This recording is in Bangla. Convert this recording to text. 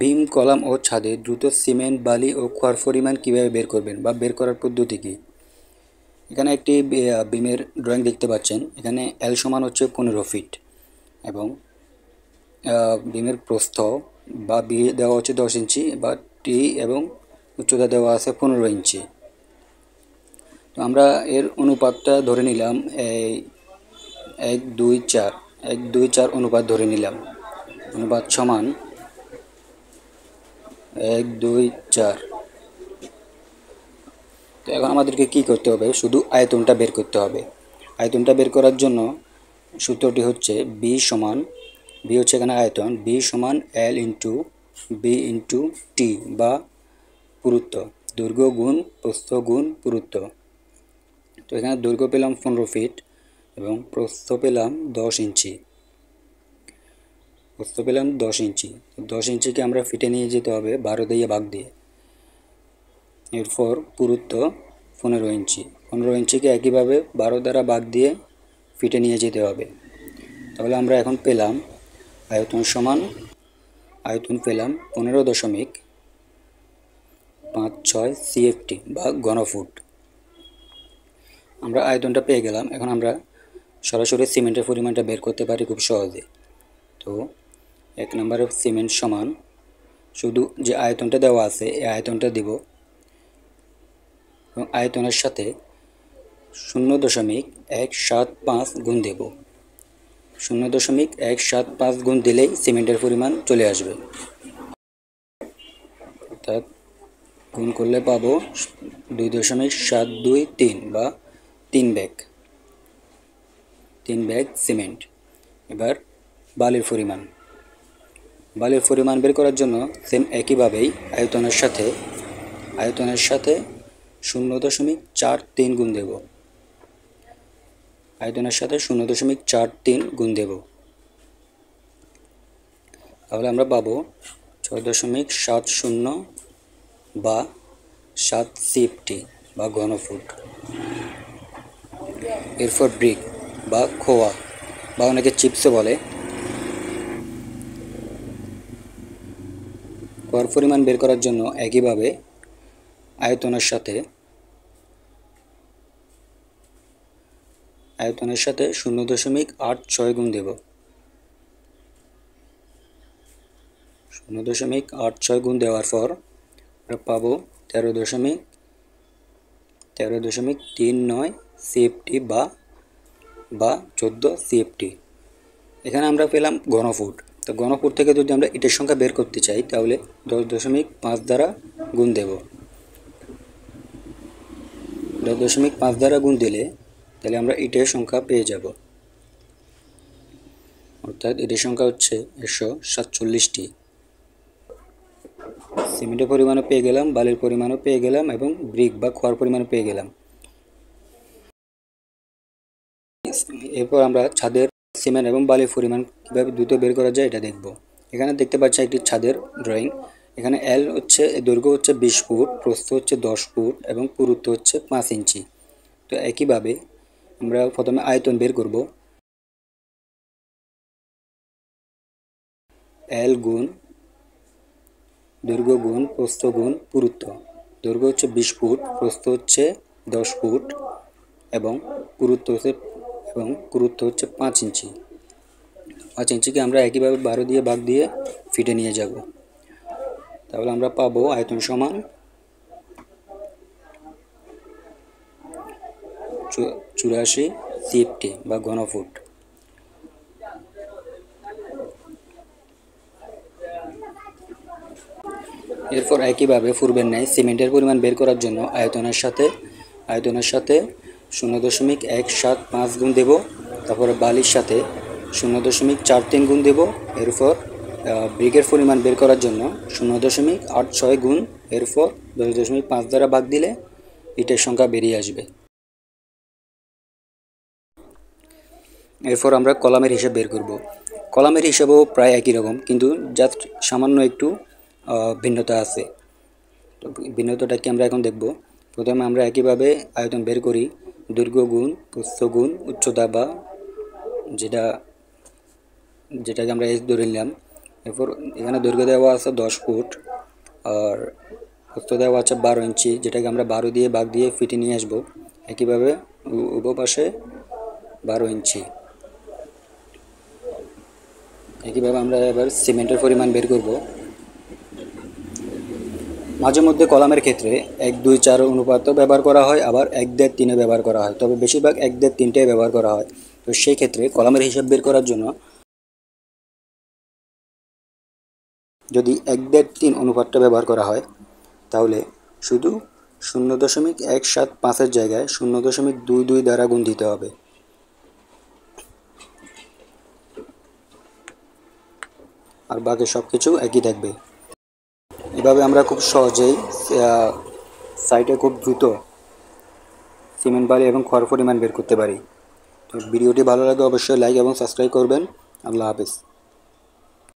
বিম, কলাম ও ছাদে দ্রুত সিমেন্ট, বালি ও খোয়ার পরিমাণ কিভাবে বের করবেন বা বের করার পদ্ধতি কী? এখানে একটি বিমের ড্রয়িং দেখতে পাচ্ছেন। এখানে এল সমান হচ্ছে 15 ফিট এবং বিমের প্রস্থ বা বি দেওয়া হচ্ছে 10 ইঞ্চি বা টি এবং উচ্চতা দেওয়া আছে 15 ইঞ্চি। তো আমরা এর অনুপাতটা ধরে নিলাম এই 1-2-4 1-2-4 অনুপাত ধরে নিলাম। অনুপাত সমান 1-2-4। তো এখন আমাদেরকে কি করতে হবে? শুধু আয়তনটা বের করতে হবে। আয়তনটা বের করার জন্য সূত্রটি হচ্ছে বি হচ্ছে এখানে আয়তন, বি সমান L into B into T বা পুরুত্ব, দৈর্ঘ্য গুণ প্রস্থ গুণ পুরুত্ব। তো এখানে দৈর্ঘ্য পেলাম 15 ফিট এবং প্রস্থ পেলাম 10 ইঞ্চি। প্রস্থ পেলাম 10 ইঞ্চি। 10 ইঞ্চিকে আমরা ফিটে নিয়ে যেতে হবে 12 দিয়ে ভাগ দিয়ে। এরপর পুরুত্ব 15 ইঞ্চি। 15 ইঞ্চিকে একইভাবে 12 দ্বারা ভাগ দিয়ে ফিটে নিয়ে যেতে হবে। তাহলে আমরা এখন পেলাম আয়তন পেলাম 15.56 সিএফটি বা ঘনফুট। আমরা আয়তনটা পেয়ে গেলাম। এখন আমরা সরাসরি সিমেন্টের পরিমাণটা বের করতে পারি খুব সহজে। তো 1 নম্বরে সিমেন্ট সমান শুধু যে আয়তনটা দেওয়া আছে এই আয়তনটা দিব এবং আয়তনের সাথে 0.175 গুণ দেব। 0.175 গুণ দিলেই সিমেন্টের পরিমাণ চলে আসবে। অর্থাৎ গুণ করলে পাবো 2.723 বা 3 ব্যাগ সিমেন্ট। এবার বালির পরিমাণ বের করার জন্য সেম একইভাবেই আয়তনের সাথে 0.43 গুণ দেব। আয়তনের সাথে 0.43 গুণ দেব। তাহলে আমরা পাবো 6.70 বা 7 সিএফটি বা ঘনফুট। এরপর ব্রিক বা খোয়া বা অনেকে চিপসও বলে। খোয়ার পরিমাণ বের করার জন্য একইভাবে আয়তনের সাথে 0.86 গুণ দেব। 0.86 গুণ দেওয়ার পর আমরা পাবো 13.39 সিএফটি বা 14 সিএফটি। এখানে আমরা পেলাম ঘনফুট। তো ঘনফুট থেকে যদি আমরা ইটের সংখ্যা বের করতে চাই তাহলে 10.5 দ্বারা গুণ দেব। 10.5 দ্বারা গুণ দিলে তাহলে আমরা ইটের সংখ্যা পেয়ে যাব। অর্থাৎ ইটের সংখ্যা হচ্ছে 147টি। সিমেন্টের পরিমাণও পেয়ে গেলাম, বালির পরিমাণও পেয়ে গেলাম এবং ব্রিক বা খোয়ার পরিমাণও পেয়ে গেলাম। এরপর আমরা ছাদের সিমেন্ট এবং বালির পরিমাণ কীভাবে দ্রুত বের করা যায় এটা দেখব। এখানে দেখতে পাচ্ছি একটি ছাদের ড্রয়িং। এখানে এল হচ্ছে দৈর্ঘ্য হচ্ছে 20 ফুট, প্রস্থ হচ্ছে 10 ফুট এবং পুরুত্ব হচ্ছে 5 ইঞ্চি। তো একইভাবে আমরা প্রথমে আয়তন বের করব। এল গুণ দৈর্ঘ্য গুণ প্রস্থ গুণ পুরুত্ব। দৈর্ঘ্য হচ্ছে 20 ফুট, প্রস্থ হচ্ছে 10 ফুট এবং পুরুত্ব হচ্ছে 5 ইঞ্চি। 5 ইঞ্চিকে আমরা একইভাবে 12 দিয়ে ভাগ দিয়ে ফিটে নিয়ে যাব। তাহলে আমরা পাবো আয়তন সমান 84 সিএফটি বা ঘনফুট। এরপর একইভাবে পূর্বের ন্যায় সিমেন্টের পরিমাণ বের করার জন্য আয়তনের সাথে 0.175 গুণ দেব। তারপরে বালির সাথে 0.43 গুণ দেব। এরপর ব্রিকের পরিমাণ বের করার জন্য 0.86 গুণ, এরপর 10.5 দ্বারা ভাগ দিলে ইটের সংখ্যা বেরিয়ে আসবে। এরপর আমরা কলামের হিসাব বের করব। কলামের হিসাবও প্রায় একই রকম, কিন্তু জাস্ট সামান্য একটু ভিন্নতা আছে। তো ভিন্নতাটা কি আমরা এখন দেখব। প্রথমে আমরা একইভাবে আয়তন বের করি। দৈর্ঘ্য গুণ প্রস্থ গুণ উচ্চতা বা যেটাকে আমরা এস ধরে নিলাম এরপর এখানে দৈর্ঘ্য দেওয়া আছে 10 ফুট, আর প্রস্থ দেওয়া আছে 12 ইঞ্চি, যেটাকে আমরা 12 দিয়ে ভাগ দিয়ে ফিটে নিয়ে আসবো। একইভাবে উভয় পাশে 12 ইঞ্চি। একইভাবে আমরা এবার সিমেন্টের পরিমাণ বের করব। মাঝে মধ্যে কলামের ক্ষেত্রে 1-2-4 অনুপাতও ব্যবহার করা হয়, আবার 1-1.5-3 ব্যবহার করা হয়, তবে বেশিরভাগ 1-1.5-3টাই ব্যবহার করা হয়। তো সেই ক্ষেত্রে কলামের হিসাব বের করার জন্য যদি 1-1.5-3 অনুপাতটা ব্যবহার করা হয়, তাহলে শুধু 0.175-এর জায়গায় 0.22 দ্বারা গুণ দিতে হবে। আর বাকি সব কিছু একই থাকবে। এভাবে আমরা খুব সহজেই সাইটে খুব দ্রুত সিমেন্ট বালি এবং খড় পরিমাণ বের করতে পারি। তো ভিডিওটি ভালো লাগে অবশ্যই লাইক এবং সাবস্ক্রাইব করবেন। আল্লাহ হাফেজ।